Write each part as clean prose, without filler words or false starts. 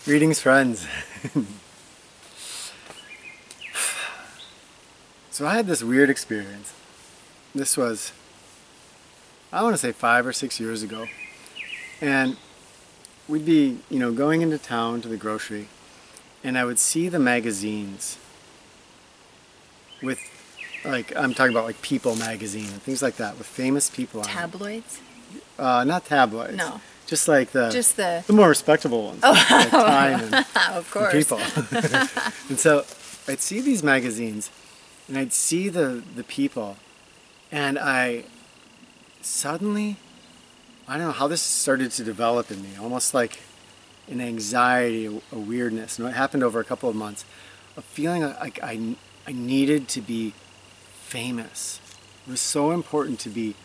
Greetings, friends. So I had this weird experience. This was, I want to say 5 or 6 years ago. And we'd be, going into town to the grocery, and I would see the magazines with, I'm talking about like People magazine and things like that with famous people on it. Tabloids? Not tabloids. No. Just like the more respectable ones. Oh. Like Time and, of course. and People. And so I'd see these magazines and I'd see the people, and I suddenly, I don't know how this started to develop in me, almost like an anxiety, a weirdness. And it happened over a couple of months, of feeling like I needed to be famous. It was so important to be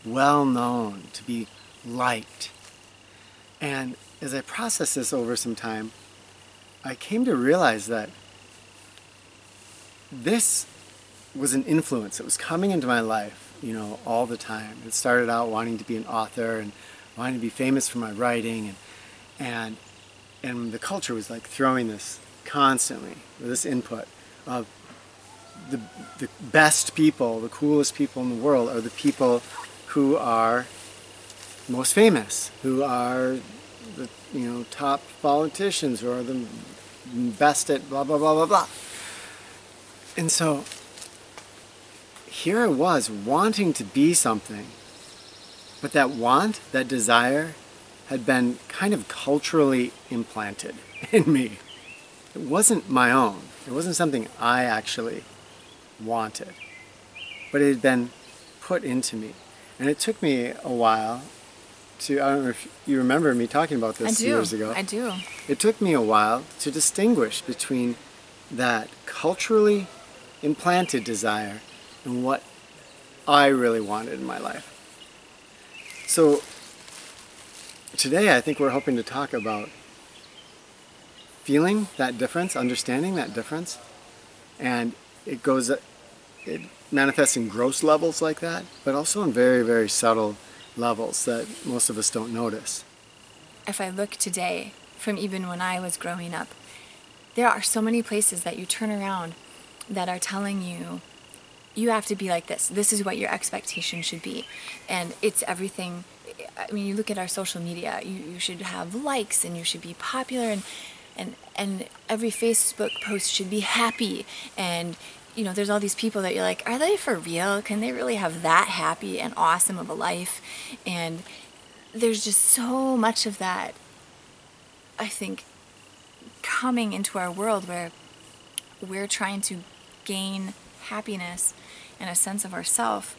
well known, to be liked. And as I processed this over some time, I came to realize that this was an influence that was coming into my life, all the time. It started out wanting to be an author and wanting to be famous for my writing, and the culture was like throwing this constantly, this input of the best people, the coolest people in the world are the people who are most famous, who are the top politicians, who are the best at blah blah blah blah blah. And so here I was wanting to be something, but that desire had been kind of culturally implanted in me. It wasn't my own. It wasn't something I actually wanted, but it had been put into me. And it took me a while I don't know if you remember me talking about this years ago. I do. It took me a while to distinguish between that culturally implanted desire and what I really wanted in my life. So today I think we're hoping to talk about feeling that difference, understanding that difference, and it manifests in gross levels like that, but also in very, very subtle levels that most of us don't notice. If I look today, from even when I was growing up, there are so many places that you turn around that are telling you, you have to be like this. This is what your expectation should be. And it's everything. I mean, you look at our social media, you should have likes and you should be popular, and every Facebook post should be happy. And there's all these people that you're like, are they for real? Can they really have that happy and awesome of a life? And there's just so much of that, I think, coming into our world where we're trying to gain happiness and a sense of ourself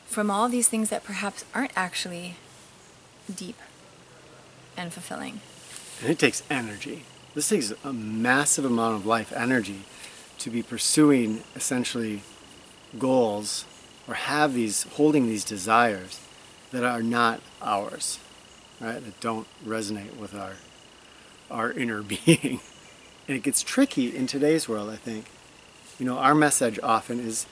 from all these things that perhaps aren't actually deep and fulfilling. And it takes energy. This takes a massive amount of life energy to be pursuing essentially goals or holding these desires that are not ours, right? That don't resonate with our inner being. And it gets tricky in today's world, I think. Our message often is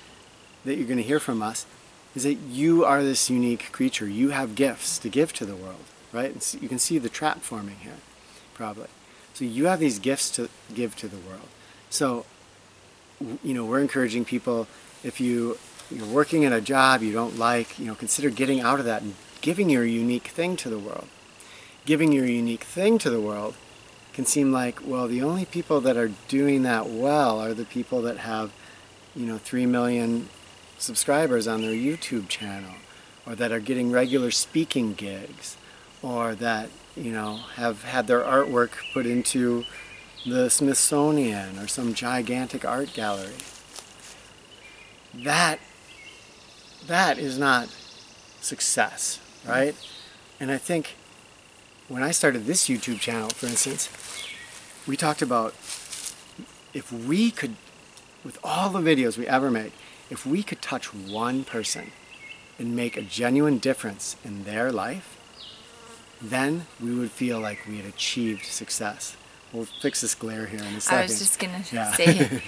that you're going to hear from us is that you are this unique creature. You have gifts to give to the world, right? And so you can see the trap forming here, probably. So you have these gifts to give to the world. So we're encouraging people, if you're working at a job you don't like, consider getting out of that and giving your unique thing to the world. Giving your unique thing to the world can seem like, well, the only people that are doing that well are the people that have, 3 million subscribers on their YouTube channel, or that are getting regular speaking gigs, or that, have had their artwork put into the Smithsonian or some gigantic art gallery. That is not success, right? And I think when I started this YouTube channel, for instance, we talked about if we could, with all the videos we ever make, if we could touch one person and make a genuine difference in their life, then we would feel like we had achieved success. We'll fix this glare here in a second. I was just going to say it.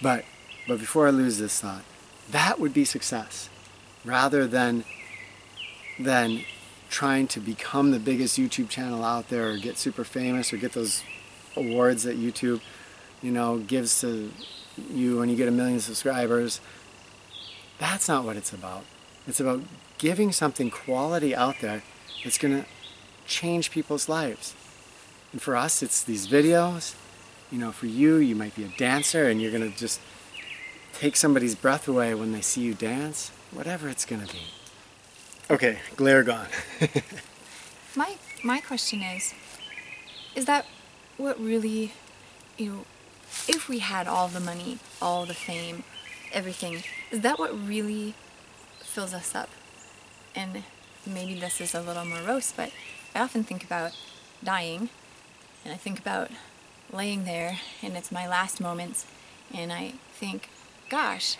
But before I lose this thought, that would be success, rather than trying to become the biggest YouTube channel out there, or get super famous, or get those awards that YouTube, gives to you when you get 1 million subscribers. That's not what it's about. It's about giving something quality out there that's going to change people's lives. And for us, it's these videos. For you might be a dancer and you're going to just take somebody's breath away when they see you dance. Whatever it's going to be. Okay, glare gone. My question is that what really, if we had all the money, all the fame, everything, is that what really fills us up? And maybe this is a little morose, but I often think about dying, and I think about laying there, and it's my last moments, and I think, gosh,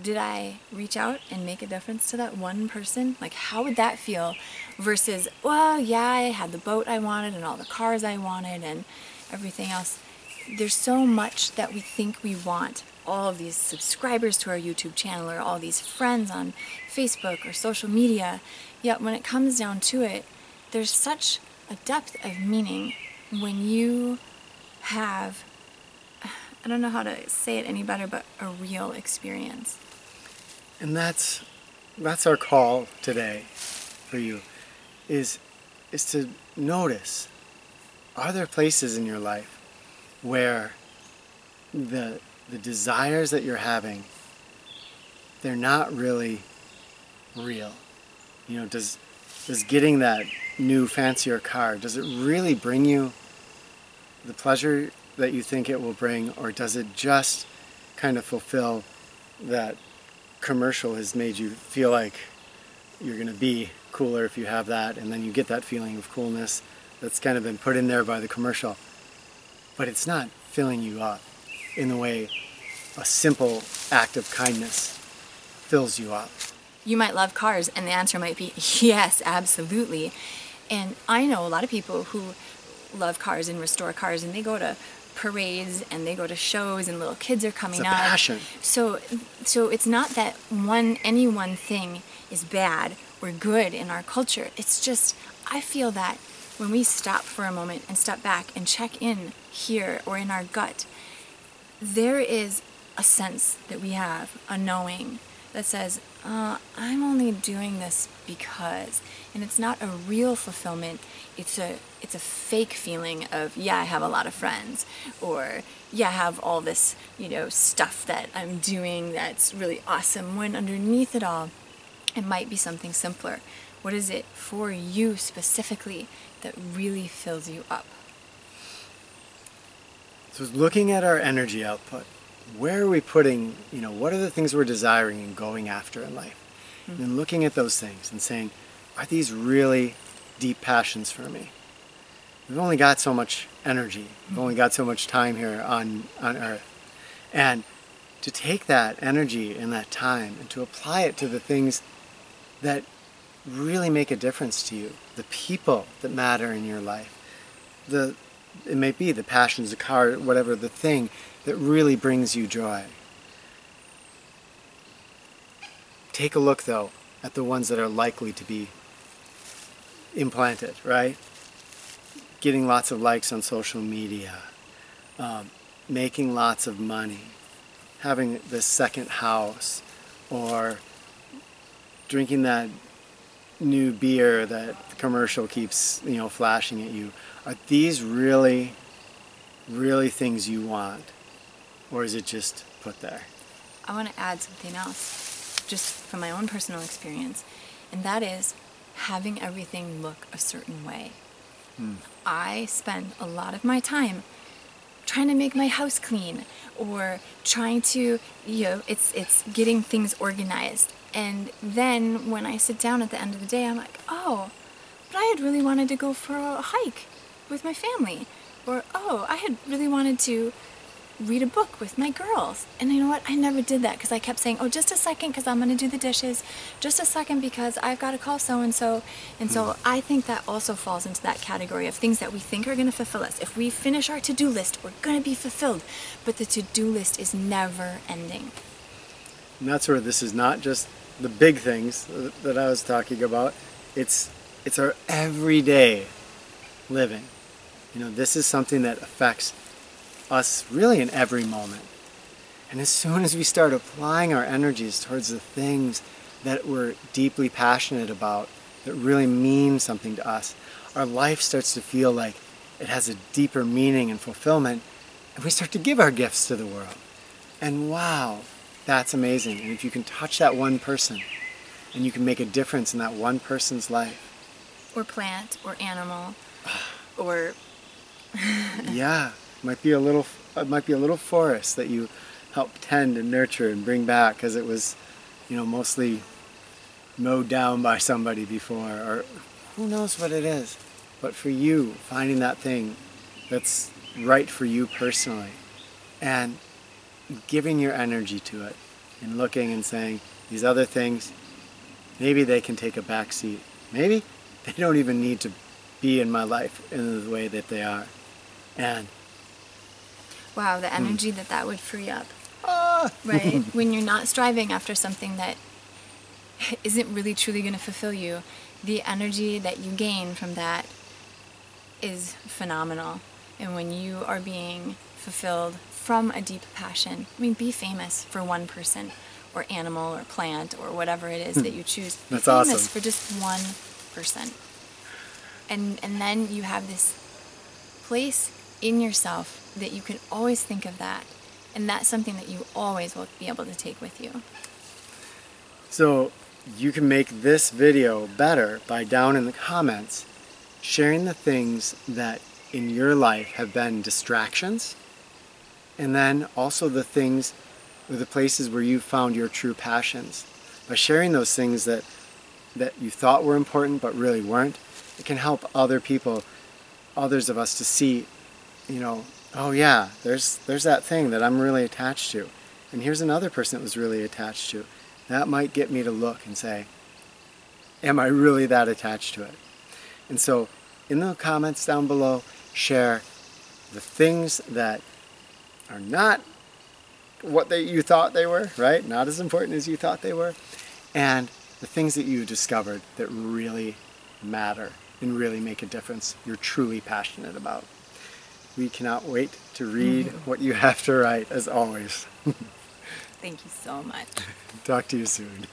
did I reach out and make a difference to that one person? Like, how would that feel versus, well, yeah, I had the boat I wanted and all the cars I wanted and everything else. There's so much that we think we want. All of these subscribers to our YouTube channel or all these friends on Facebook or social media. Yet when it comes down to it, there's such a depth of meaning when you have, I don't know how to say it any better, but a real experience. And that's our call today for you, is to notice, are there places in your life where the desires that you're having, they're not really real? Does getting that new fancier car, does it really bring you the pleasure that you think it will bring, or does it just kind of fulfill that commercial has made you feel like you're going to be cooler if you have that, and then you get that feeling of coolness that's kind of been put in there by the commercial, but it's not filling you up in the way a simple act of kindness fills you up. You might love cars, and the answer might be yes, absolutely. And I know a lot of people who love cars and restore cars, and they go to parades and they go to shows, and little kids are coming It's a up. passion. So it's not that any one thing is bad or good in our culture. It's just, I feel that when we stop for a moment and step back and check in here or in our gut, there is a sense that we have, a knowing that says, I'm only doing this because. And it's not a real fulfillment. It's a fake feeling of, yeah, I have a lot of friends, or yeah, I have all this, stuff that I'm doing that's really awesome, when underneath it all, it might be something simpler. What is it for you specifically that really fills you up? So looking at our energy output, where are we putting, what are the things we're desiring and going after in life? And then looking at those things and saying, are these really deep passions for me? We've only got so much energy. We've only got so much time here on Earth. And to take that energy and that time and to apply it to the things that really make a difference to you, the people that matter in your life, it may be the passions, the car, whatever, the thing that really brings you joy. Take a look, though, at the ones that are likely to be implanted, right? Getting lots of likes on social media, making lots of money, having the second house, or drinking that new beer that the commercial keeps, flashing at you. Are these really, really things you want? Or is it just put there? I want to add something else, just from my own personal experience, and that is having everything look a certain way. I spend a lot of my time trying to make my house clean, or trying to, it's getting things organized. And then when I sit down at the end of the day, I'm like, oh, but I had really wanted to go for a hike with my family. Or, oh, I had really wanted to read a book with my girls. And you know what? I never did that because I kept saying, oh, just a second because I'm going to do the dishes. Just a second because I've got to call so-and-so. And so I think that also falls into that category of things that we think are going to fulfill us. If we finish our to-do list, we're going to be fulfilled. But the to-do list is never ending. And that's where this is not just the big things that I was talking about. It's our everyday living. This is something that affects us really in every moment. And as soon as we start applying our energies towards the things that we're deeply passionate about, that really mean something to us, our life starts to feel like it has a deeper meaning and fulfillment, and we start to give our gifts to the world. And wow, that's amazing. And if you can touch that one person, and you can make a difference in that one person's life. Or plant, or animal, or... Yeah, it might be a little forest that you help tend and nurture and bring back because it was, mostly mowed down by somebody before, or who knows what it is. But for you, finding that thing that's right for you personally and giving your energy to it and looking and saying, these other things, maybe they can take a back seat. Maybe they don't even need to be in my life in the way that they are. And wow, the energy that would free up. ah, Right? When you're not striving after something that isn't really truly going to fulfill you, the energy that you gain from that is phenomenal. And when you are being fulfilled from a deep passion, be famous for one person or animal or plant or whatever it is that you choose. Be That's famous awesome. for just one person. And then you have this place in yourself that you can always think of that. And that's something that you always will be able to take with you. So you can make this video better by down in the comments sharing the things that in your life have been distractions, and then also the things or the places where you found your true passions. By sharing those things that you thought were important but really weren't, it can help other people, others of us to see, oh yeah, there's that thing that I'm really attached to. And here's another person that was really attached to. That might get me to look and say, am I really that attached to it? And so in the comments down below, share the things that are not what you thought they were, right? Not as important as you thought they were. And the things that you discovered that really matter and really make a difference, you're truly passionate about. We cannot wait to read what you have to write, as always. Thank you so much. Talk to you soon.